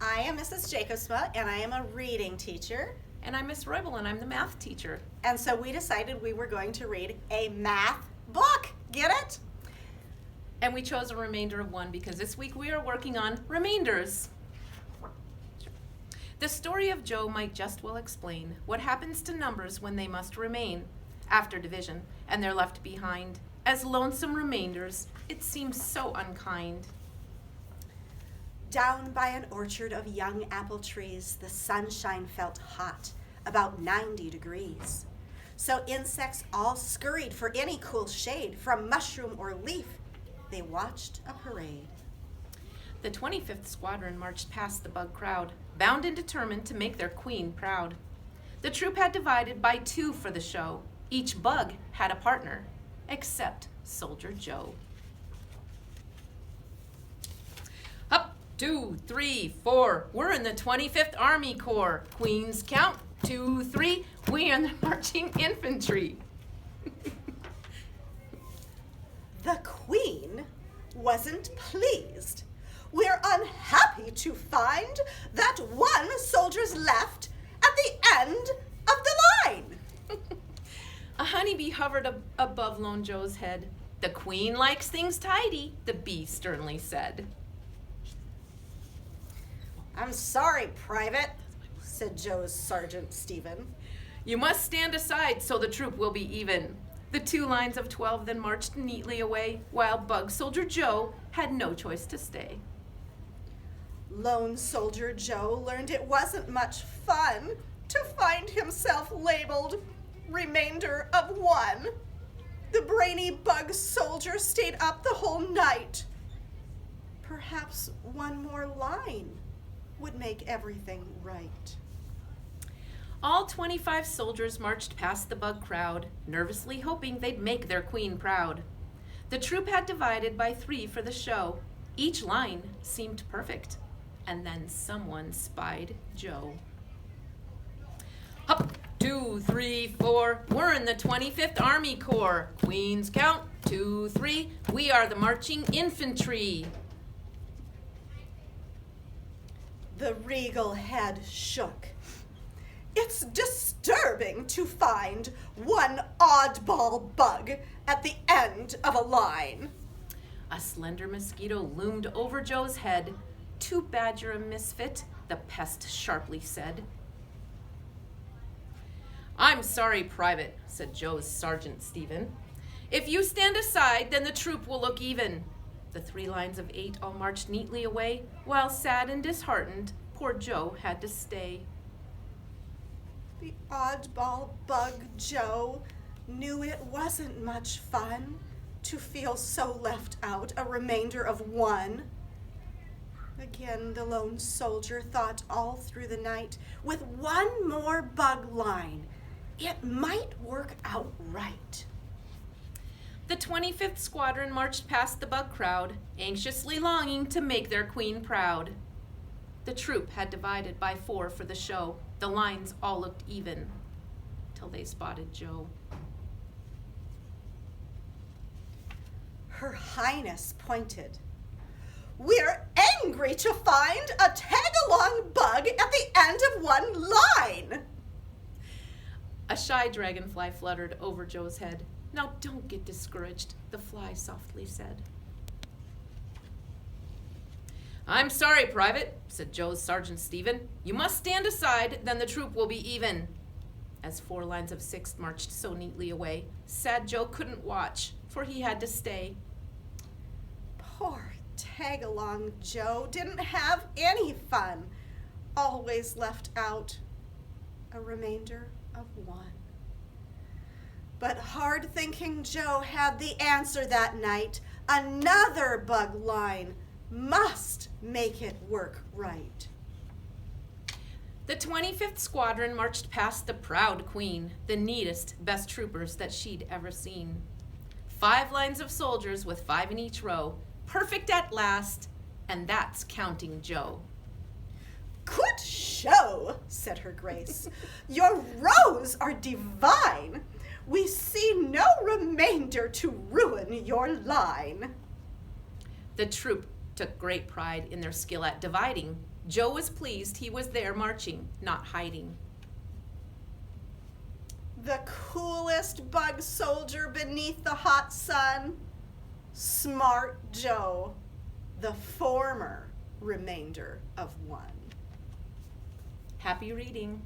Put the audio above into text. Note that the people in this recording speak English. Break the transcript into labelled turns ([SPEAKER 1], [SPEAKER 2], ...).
[SPEAKER 1] I am Mrs. Jacobsma, and I am a reading teacher.
[SPEAKER 2] And I'm Miss Roybal, and I'm the math teacher.
[SPEAKER 1] And so we decided we were going to read a math book. Get it?
[SPEAKER 2] And we chose a remainder of one because this week we are working on remainders. The story of Joe might just well explain what happens to numbers when they must remain after division and they're left behind. As lonesome remainders, it seems so unkind.
[SPEAKER 1] Down by an orchard of young apple trees, the sunshine felt hot, about 90 degrees. So insects all scurried for any cool shade. From mushroom or leaf, they watched a parade.
[SPEAKER 2] The 25th Squadron marched past the bug crowd, bound and determined to make their queen proud. The troop had divided by 2 for the show. Each bug had a partner, except Soldier Joe. Up, 2, 3, 4, we're in the 25th Army Corps. Queens count, 2, 3, we are the marching infantry.
[SPEAKER 1] The queen wasn't pleased. We're unhappy to find that one soldier's left at the end of the line.
[SPEAKER 2] A honeybee hovered above Lone Joe's head. The queen likes things tidy, the bee sternly said.
[SPEAKER 1] I'm sorry, Private, said Joe's Sergeant Stephen.
[SPEAKER 2] You must stand aside so the troop will be even. The 2 lines of 12 then marched neatly away, while Bug Soldier Joe had no choice to stay.
[SPEAKER 1] Lone Soldier Joe learned it wasn't much fun to find himself labeled remainder of 1. The brainy bug soldier stayed up the whole night. Perhaps one more line would make everything right.
[SPEAKER 2] All 25 soldiers marched past the bug crowd, nervously hoping they'd make their queen proud. The troop had divided by 3 for the show. Each line seemed perfect, and then someone spied Joe. Up, 2, 3, 4, we're in the 25th Army Corps. Queens count, 2, 3, we are the marching infantry.
[SPEAKER 1] The regal head shook. It's disturbing to find one oddball bug at the end of a line.
[SPEAKER 2] A slender mosquito loomed over Joe's head. Too bad you're a misfit, the pest sharply said. I'm sorry, Private, said Joe's Sergeant Stephen. If you stand aside, then the troop will look even. The 3 lines of 8 all marched neatly away, while sad and disheartened, poor Joe had to stay.
[SPEAKER 1] The oddball bug Joe knew it wasn't much fun to feel so left out, a remainder of 1. Again, the lone soldier thought all through the night, with one more bug line, it might work out right.
[SPEAKER 2] The 25th Squadron marched past the bug crowd, anxiously longing to make their queen proud. The troop had divided by 4 for the show. The lines all looked even, till they spotted Joe.
[SPEAKER 1] Her Highness pointed. We're angry to find a tag-along bug at the end of 1 line.
[SPEAKER 2] A shy dragonfly fluttered over Joe's head. Now don't get discouraged, the fly softly said. I'm sorry, Private, said Joe's Sergeant Stephen. You must stand aside, then the troop will be even. As 4 lines of 6 marched so neatly away, sad Joe couldn't watch, for he had to stay.
[SPEAKER 1] Poor tag-along Joe didn't have any fun, always left out, a remainder of 1. But hard-thinking Joe had the answer that night. Another bug line must make it work right.
[SPEAKER 2] The 25th Squadron marched past the proud queen, the neatest, best troopers that she'd ever seen. 5 lines of soldiers with 5 in each row, perfect at last, and that's counting Joe.
[SPEAKER 1] Good show, said her grace. Your rows are divine. We see no remainder to ruin your line.
[SPEAKER 2] The troop took great pride in their skill at dividing. Joe was pleased he was there marching, not hiding.
[SPEAKER 1] The coolest bug soldier beneath the hot sun, Smart Joe, the former remainder of one.
[SPEAKER 2] Happy reading.